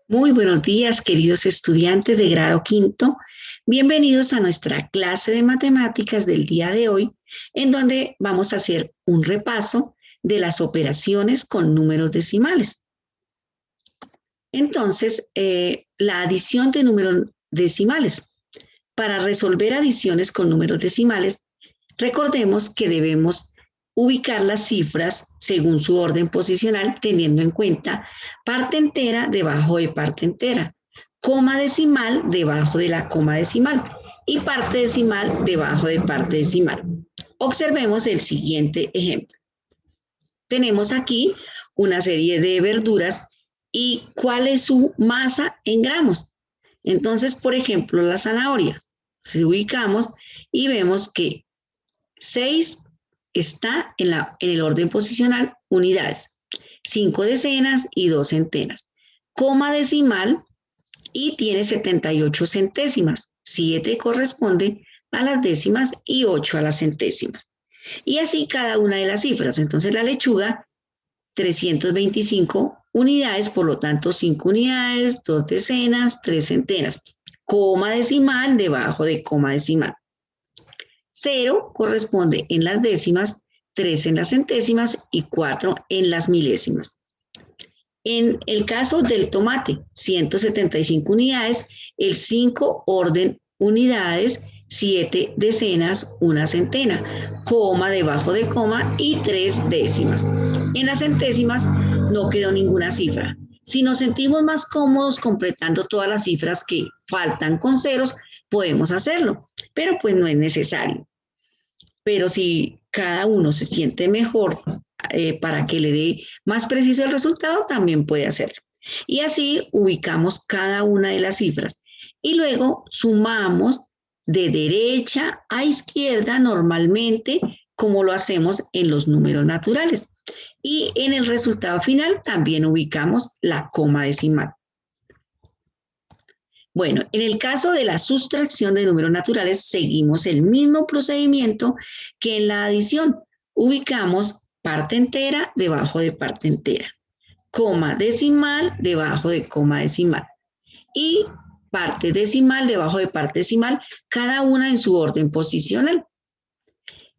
Muy buenos días, queridos estudiantes de grado quinto. Bienvenidos a nuestra clase de matemáticas del día de hoy, en donde vamos a hacer un repaso de las operaciones con números decimales. Entonces, la adición de números decimales. Para resolver adiciones con números decimales, recordemos que debemos ubicar las cifras según su orden posicional, teniendo en cuenta parte entera debajo de parte entera, coma decimal debajo de la coma decimal y parte decimal debajo de parte decimal. Observemos el siguiente ejemplo. Tenemos aquí una serie de verduras y cuál es su masa en gramos. Entonces, por ejemplo, la zanahoria. Si ubicamos y vemos que 6 está en el orden posicional unidades, 5 decenas y 2 centenas. Coma decimal y tiene 78 centésimas. 7 corresponde a las décimas y 8 a las centésimas. Y así cada una de las cifras. Entonces la lechuga, 325 unidades, por lo tanto 5 unidades, 2 decenas, 3 centenas. Coma decimal debajo de coma decimal. 0 corresponde en las décimas, 3 en las centésimas y 4 en las milésimas. En el caso del tomate, 175 unidades, el 5 orden unidades, 7 decenas, una centena, coma debajo de coma y 3 décimas. En las centésimas no quedó ninguna cifra. Si nos sentimos más cómodos completando todas las cifras que faltan con ceros, podemos hacerlo, pero pues no es necesario. Pero si cada uno se siente mejor para que le dé más preciso el resultado, también puede hacerlo. Y así ubicamos cada una de las cifras. Y luego sumamos de derecha a izquierda normalmente, como lo hacemos en los números naturales. Y en el resultado final también ubicamos la coma decimal. Bueno, en el caso de la sustracción de números naturales, seguimos el mismo procedimiento que en la adición. Ubicamos parte entera debajo de parte entera, coma decimal debajo de coma decimal y parte decimal debajo de parte decimal, cada una en su orden posicional.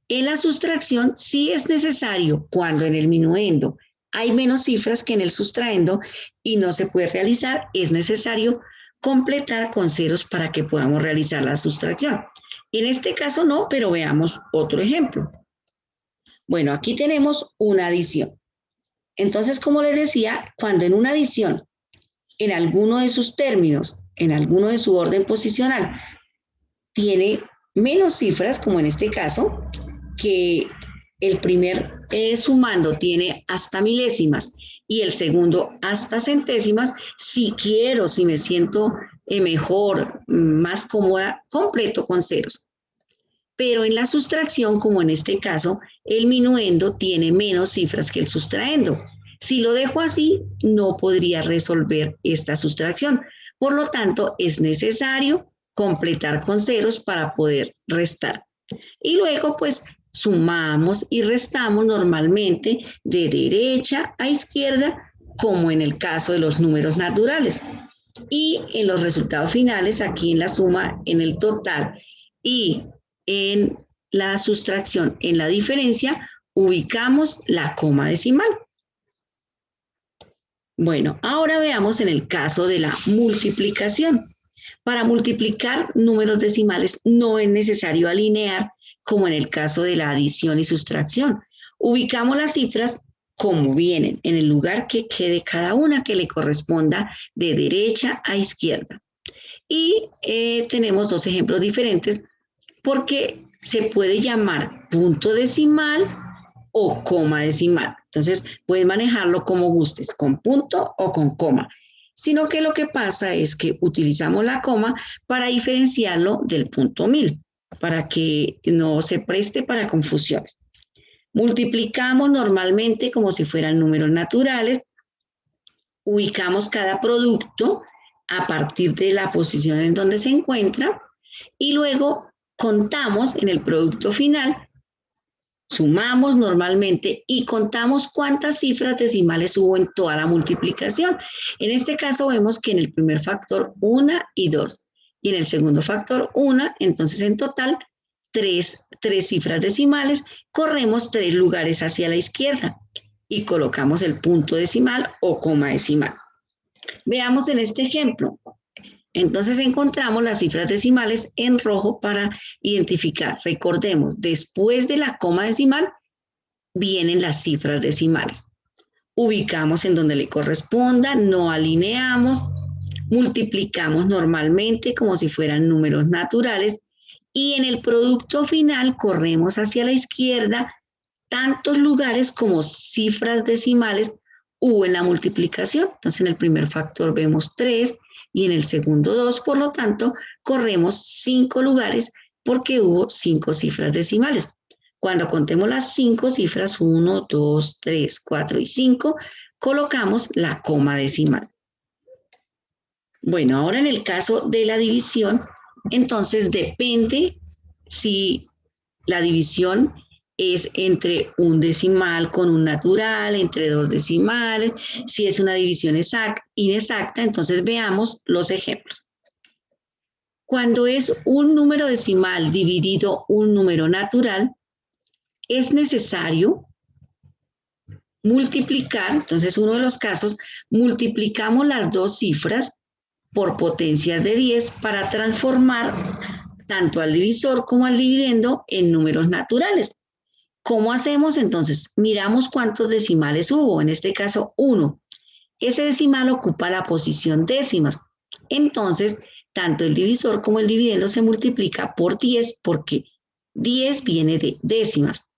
En la sustracción sí es necesario, cuando en el minuendo hay menos cifras que en el sustraendo y no se puede realizar, es necesario completar con ceros para que podamos realizar la sustracción. En este caso no, pero veamos otro ejemplo. Bueno, aquí tenemos una adición. Entonces, como les decía, cuando en una adición, en alguno de sus términos, en alguno de su orden posicional, tiene menos cifras, como en este caso, que el primer sumando tiene hasta milésimas y el segundo hasta centésimas, si quiero, si me siento mejor, más cómoda, completo con ceros. Pero en la sustracción, como en este caso, el minuendo tiene menos cifras que el sustraendo. Si lo dejo así, no podría resolver esta sustracción. Por lo tanto, es necesario completar con ceros para poder restar. Y luego, pues, sumamos y restamos normalmente de derecha a izquierda, como en el caso de los números naturales. Y en los resultados finales, aquí en la suma, en el total y en la sustracción, en la diferencia, ubicamos la coma decimal. Bueno, ahora veamos en el caso de la multiplicación. Para multiplicar números decimales no es necesario alinear como en el caso de la adición y sustracción. Ubicamos las cifras como vienen, en el lugar que quede cada una que le corresponda de derecha a izquierda. Y tenemos dos ejemplos diferentes porque se puede llamar punto decimal o coma decimal. Entonces, puedes manejarlo como gustes, con punto o con coma. Sino que lo que pasa es que utilizamos la coma para diferenciarlo del punto 1000, para que no se preste para confusiones. Multiplicamos normalmente como si fueran números naturales, ubicamos cada producto a partir de la posición en donde se encuentra y luego contamos en el producto final Sumamos normalmente y contamos cuántas cifras decimales hubo en toda la multiplicación. En este caso vemos que en el primer factor 1 y 2 y en el segundo factor 1, entonces en total tres cifras decimales, corremos 3 lugares hacia la izquierda y colocamos el punto decimal o coma decimal. Veamos en este ejemplo. Entonces encontramos las cifras decimales en rojo para identificar. Recordemos, después de la coma decimal vienen las cifras decimales. Ubicamos en donde le corresponda, no alineamos, multiplicamos normalmente como si fueran números naturales y en el producto final corremos hacia la izquierda tantos lugares como cifras decimales hubo en la multiplicación. Entonces en el primer factor vemos 3 y en el segundo 2, por lo tanto, corremos 5 lugares porque hubo 5 cifras decimales. Cuando contemos las 5 cifras, 1, 2, 3, 4 y 5, colocamos la coma decimal. Bueno, ahora en el caso de la división, entonces depende si la división es entre un decimal con un natural, entre 2 decimales, si es una división inexacta, entonces veamos los ejemplos. Cuando es un número decimal dividido un número natural, es necesario multiplicar, entonces uno de los casos, multiplicamos las dos cifras por potencias de 10 para transformar tanto al divisor como al dividendo en números naturales. ¿Cómo hacemos? Entonces, miramos cuántos decimales hubo, en este caso 1. Ese decimal ocupa la posición décimas. Entonces, tanto el divisor como el dividendo se multiplica por 10 porque 10 viene de décimas.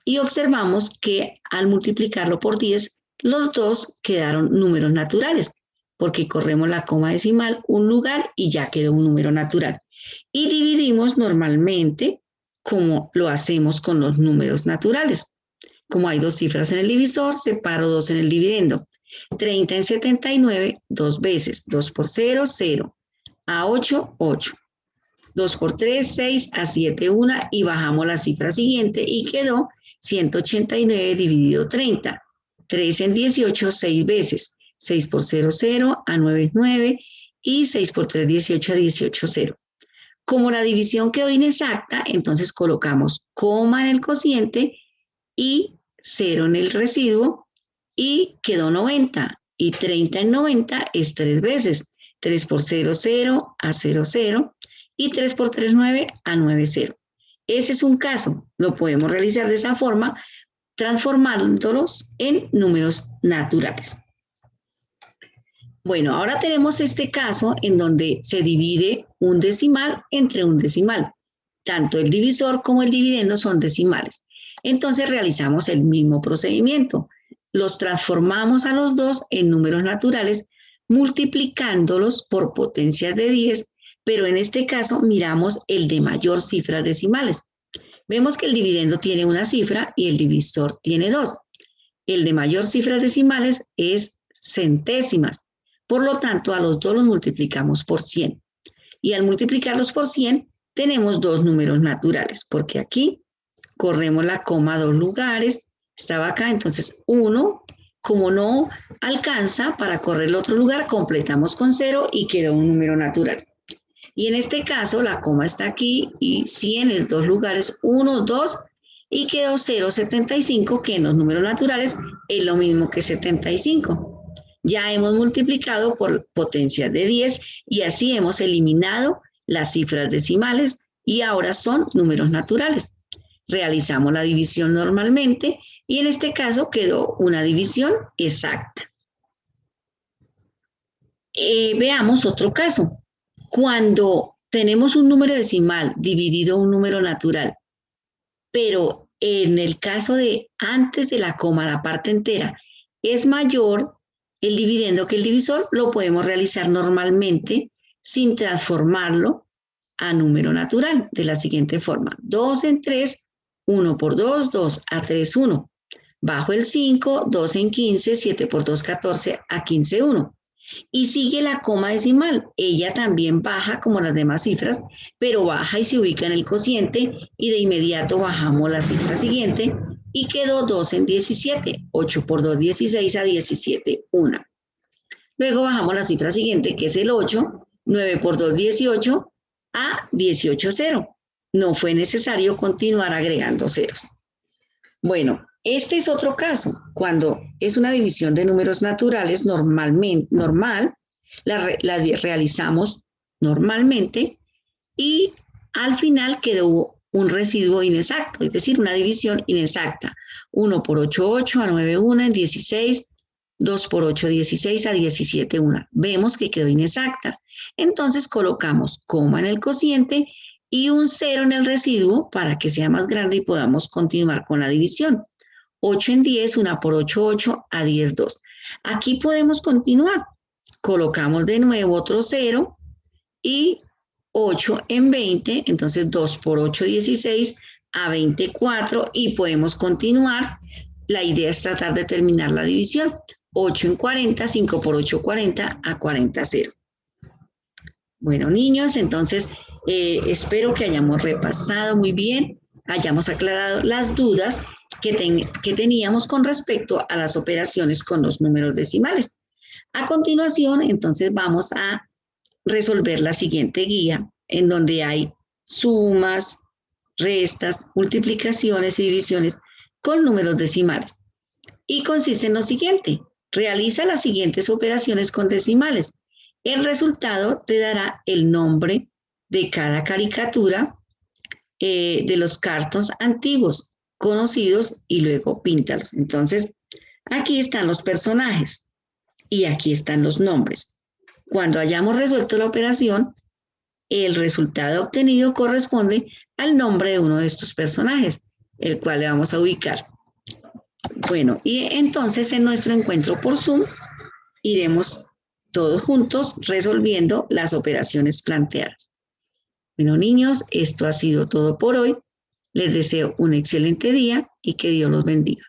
Y observamos que al multiplicarlo por 10, los dos quedaron números naturales, porque corremos la coma decimal un lugar y ya quedó un número natural. Y dividimos normalmente como lo hacemos con los números naturales. Como hay 2 cifras en el divisor, separo 2 en el dividendo. 30 en 79, 2 veces. 2 por 0, 0. A 8, 8. 2 por 3, 6. A 7, 1. Y bajamos la cifra siguiente y quedó 189 dividido 30. 3 en 18, 6 veces. 6 por 0, 0. A 9, 9. Y 6 por 3, 18. A 18, 0. Como la división quedó inexacta, entonces colocamos coma en el cociente y 0 en el residuo y quedó 90. Y 30 en 90 es 3 veces. 3 por 0, 0, a 0, 0. Y 3 por 3, 9, a 9, 0. Ese es un caso. Lo podemos realizar de esa forma, transformándolos en números naturales. Bueno, ahora tenemos este caso en donde se divide un decimal entre un decimal. Tanto el divisor como el dividendo son decimales. Entonces realizamos el mismo procedimiento. Los transformamos a los dos en números naturales, multiplicándolos por potencias de 10, pero en este caso miramos el de mayor cifras decimales. Vemos que el dividendo tiene una cifra y el divisor tiene 2. El de mayor cifras decimales es centésimas. Por lo tanto, a los dos los multiplicamos por 100. Y al multiplicarlos por 100, tenemos 2 números naturales, porque aquí corremos la coma 2 lugares, estaba acá, entonces 1, como no alcanza para correr el otro lugar, completamos con 0 y quedó un número natural. Y en este caso, la coma está aquí y 100 es 2 lugares, 1, 2, y quedó 0,75, que en los números naturales es lo mismo que 75. Ya hemos multiplicado por potencias de 10 y así hemos eliminado las cifras decimales y ahora son números naturales. Realizamos la división normalmente y en este caso quedó una división exacta. Veamos otro caso. Cuando tenemos un número decimal dividido un número natural, pero en el caso de antes de la coma, la parte entera, es mayor el dividendo que el divisor, lo podemos realizar normalmente sin transformarlo a número natural, de la siguiente forma. 2 en 3, 1 por 2, 2, a 3, 1. Bajo el 5, 2 en 15, 7 por 2, 14, a 15, 1. Y sigue la coma decimal. Ella también baja como las demás cifras, pero baja y se ubica en el cociente y de inmediato bajamos la cifra siguiente y quedó 2 en 17. 8 por 2, 16 a 17, 1. Luego bajamos la cifra siguiente, que es el 8, 9 por 2, 18 a 18, 0. No fue necesario continuar agregando ceros. Bueno, este es otro caso. Cuando es una división de números naturales, normal, la realizamos normalmente y al final quedó un residuo inexacto, es decir, una división inexacta. 1 por 8, 8, a 9, 1, en 16, 2 por 8, 16, a 17, 1. Vemos que quedó inexacta. Entonces colocamos coma en el cociente y un 0 en el residuo para que sea más grande y podamos continuar con la división. 8 en 10, 1 por 8, 8, a 10, 2. Aquí podemos continuar. Colocamos de nuevo otro 0 y 8 en 20, entonces 2 por 8, 16, a 24 y podemos continuar. La idea es tratar de terminar la división. 8 en 40, 5 por 8, 40, a 40, 0. Bueno, niños, entonces espero que hayamos repasado muy bien, hayamos aclarado las dudas que teníamos con respecto a las operaciones con los números decimales. A continuación, entonces vamos a resolver la siguiente guía, en donde hay sumas, restas, multiplicaciones y divisiones con números decimales. Y consiste en lo siguiente: realiza las siguientes operaciones con decimales. El resultado te dará el nombre de cada caricatura de los cartoons antiguos conocidos y luego píntalos. Entonces, aquí están los personajes y aquí están los nombres. Cuando hayamos resuelto la operación, el resultado obtenido corresponde al nombre de uno de estos personajes, el cual le vamos a ubicar. Bueno, y entonces en nuestro encuentro por Zoom iremos todos juntos resolviendo las operaciones planteadas. Bueno, niños, esto ha sido todo por hoy. Les deseo un excelente día y que Dios los bendiga.